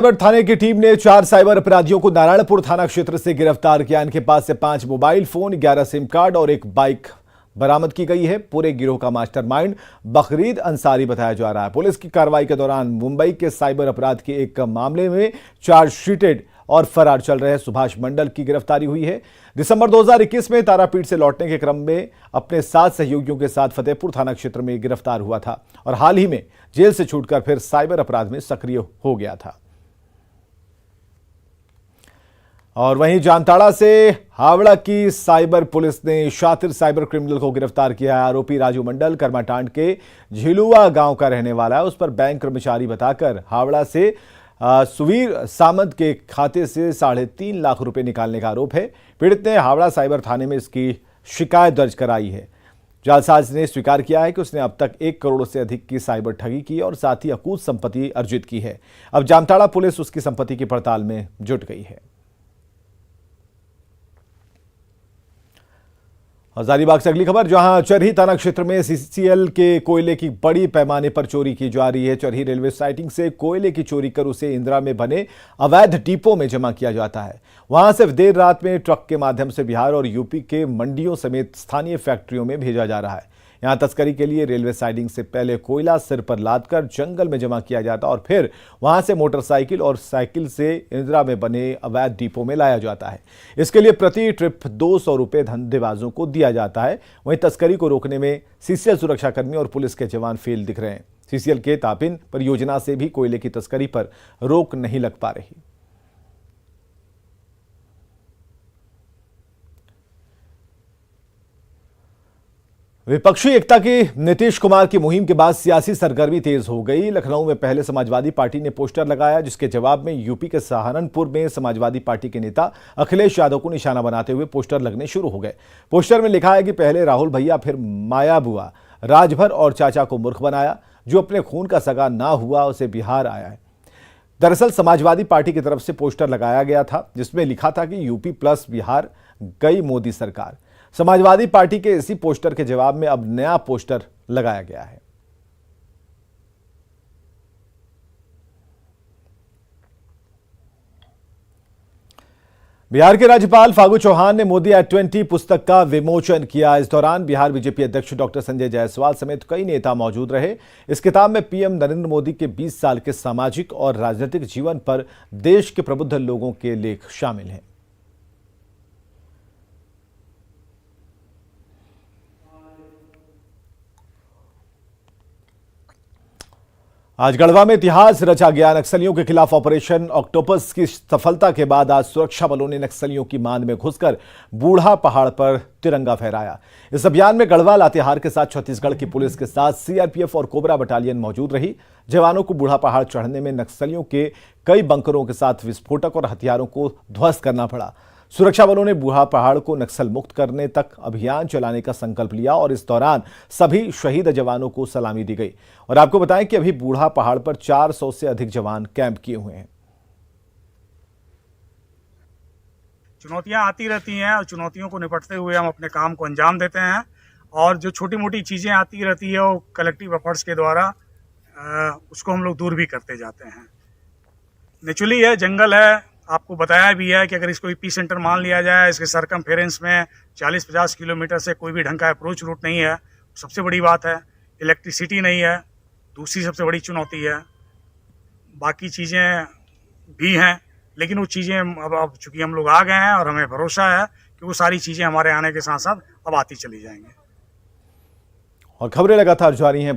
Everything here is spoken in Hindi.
साइबर थाने की टीम ने 4 साइबर अपराधियों को नारायणपुर थाना क्षेत्र से गिरफ्तार किया। इनके पास से 5 मोबाइल फोन, 11 सिम कार्ड और एक बाइक बरामद की गई है। पूरे गिरोह का मास्टरमाइंड बकरीद अंसारी बताया जा रहा है। पुलिस की कार्रवाई के दौरान मुंबई के साइबर अपराध के एक मामले में चार्जशीटेड और फरार चल रहे सुभाष मंडल की गिरफ्तारी हुई है। दिसंबर 2021 में तारापीठ से लौटने के क्रम में अपने 7 सहयोगियों के साथ फतेहपुर थाना क्षेत्र में गिरफ्तार हुआ था और हाल ही में जेल से छूटकर फिर साइबर अपराध में सक्रिय हो गया था। और वहीं जामताड़ा से हावड़ा की साइबर पुलिस ने शातिर साइबर क्रिमिनल को गिरफ्तार किया है। आरोपी राजू मंडल कर्माटांड के झिलुआ गांव का रहने वाला है। उस पर बैंक कर्मचारी बताकर हावड़ा से सुवीर सामंत के खाते से 3.5 लाख रुपए निकालने का आरोप है। पीड़ित ने हावड़ा साइबर थाने में इसकी शिकायत दर्ज कराई है। जालसाज ने स्वीकार किया है कि उसने अब तक 1 करोड़ से अधिक की साइबर ठगी की और साथ ही अकूत संपत्ति अर्जित की है। अब जामताड़ा पुलिस उसकी संपत्ति की पड़ताल में जुट गई है। हजारीबाग से अगली खबर, जहां चरही थाना क्षेत्र में सीसीएल के कोयले की बड़ी पैमाने पर चोरी की जा रही है। चरही रेलवे साइटिंग से कोयले की चोरी कर उसे इंदिरा में बने अवैध डिपो में जमा किया जाता है। वहां से देर रात में ट्रक के माध्यम से बिहार और यूपी के मंडियों समेत स्थानीय फैक्ट्रियों में भेजा जा रहा है। यहां तस्करी के लिए रेलवे साइडिंग से पहले कोयला सिर पर लादकर जंगल में जमा किया जाता और फिर वहां से मोटरसाइकिल और साइकिल से इंदिरा में बने अवैध डिपो में लाया जाता है। इसके लिए प्रति ट्रिप 200 रुपए धंधेबाजों को दिया जाता है। वहीं तस्करी को रोकने में सीसीएल सुरक्षाकर्मी और पुलिस के जवान फेल दिख रहे हैं। सीसीएल के तापिन परियोजना से भी कोयले की तस्करी पर रोक नहीं लग पा रही। विपक्षी एकता की नीतीश कुमार की मुहिम के बाद सियासी सरगर्मी तेज हो गई। लखनऊ में पहले समाजवादी पार्टी ने पोस्टर लगाया, जिसके जवाब में यूपी के सहारनपुर में समाजवादी पार्टी के नेता अखिलेश यादव को निशाना बनाते हुए पोस्टर लगने शुरू हो गए। पोस्टर में लिखा है कि पहले राहुल भैया फिर माया बुआ, राजभर और चाचा को मूर्ख बनाया, जो अपने खून का सगा ना हुआ उसे बिहार आया है। दरअसल समाजवादी पार्टी की तरफ से पोस्टर लगाया गया था, जिसमें लिखा था कि यूपी प्लस बिहार गई मोदी सरकार। समाजवादी पार्टी के इसी पोस्टर के जवाब में अब नया पोस्टर लगाया गया है। बिहार के राज्यपाल फागू चौहान ने मोदी एट 20 पुस्तक का विमोचन किया। इस दौरान बिहार बीजेपी अध्यक्ष डॉक्टर संजय जायसवाल समेत कई नेता मौजूद रहे। इस किताब में पीएम नरेंद्र मोदी के 20 साल के सामाजिक और राजनीतिक जीवन पर देश के प्रबुद्ध लोगों के लेख शामिल हैं। आज गढ़वा में इतिहास रचा गया। नक्सलियों के खिलाफ ऑपरेशन ऑक्टोपस की सफलता के बाद आज सुरक्षा बलों ने नक्सलियों की मांद में घुसकर बूढ़ा पहाड़ पर तिरंगा फहराया। इस अभियान में गढ़वा लातेहार के साथ छत्तीसगढ़ की पुलिस के साथ सीआरपीएफ और कोबरा बटालियन मौजूद रही। जवानों को बूढ़ा पहाड़ चढ़ने में नक्सलियों के कई बंकरों के साथ विस्फोटक और हथियारों को ध्वस्त करना पड़ा। सुरक्षा बलों ने बूढ़ा पहाड़ को नक्सल मुक्त करने तक अभियान चलाने का संकल्प लिया और इस दौरान सभी शहीद जवानों को सलामी दी गई। और आपको बताएं कि अभी बूढ़ा पहाड़ पर 400 से अधिक जवान कैंप किए हुए हैं। चुनौतियां आती रहती हैं और चुनौतियों को निपटते हुए हम अपने काम को अंजाम देते हैं। और जो छोटी मोटी चीज़ें आती रहती है वो कलेक्टिव एफर्ट्स के द्वारा उसको हम लोग दूर भी करते जाते हैं। नेचुरली है, जंगल है, आपको बताया भी है कि अगर इसको एपी सेंटर मान लिया जाए, इसके सरकमफेरेंस में 40-50 किलोमीटर से कोई भी ढंग का अप्रोच रूट नहीं है, सबसे बड़ी बात है। इलेक्ट्रिसिटी नहीं है, दूसरी सबसे बड़ी चुनौती है। बाकी चीज़ें भी हैं, लेकिन वो चीज़ें अब चूँकि हम लोग आ गए हैं और हमें भरोसा है कि वो सारी चीज़ें हमारे आने के साथ साथ अब आती चली जाएंगी। और खबरें लगातार जारी हैं।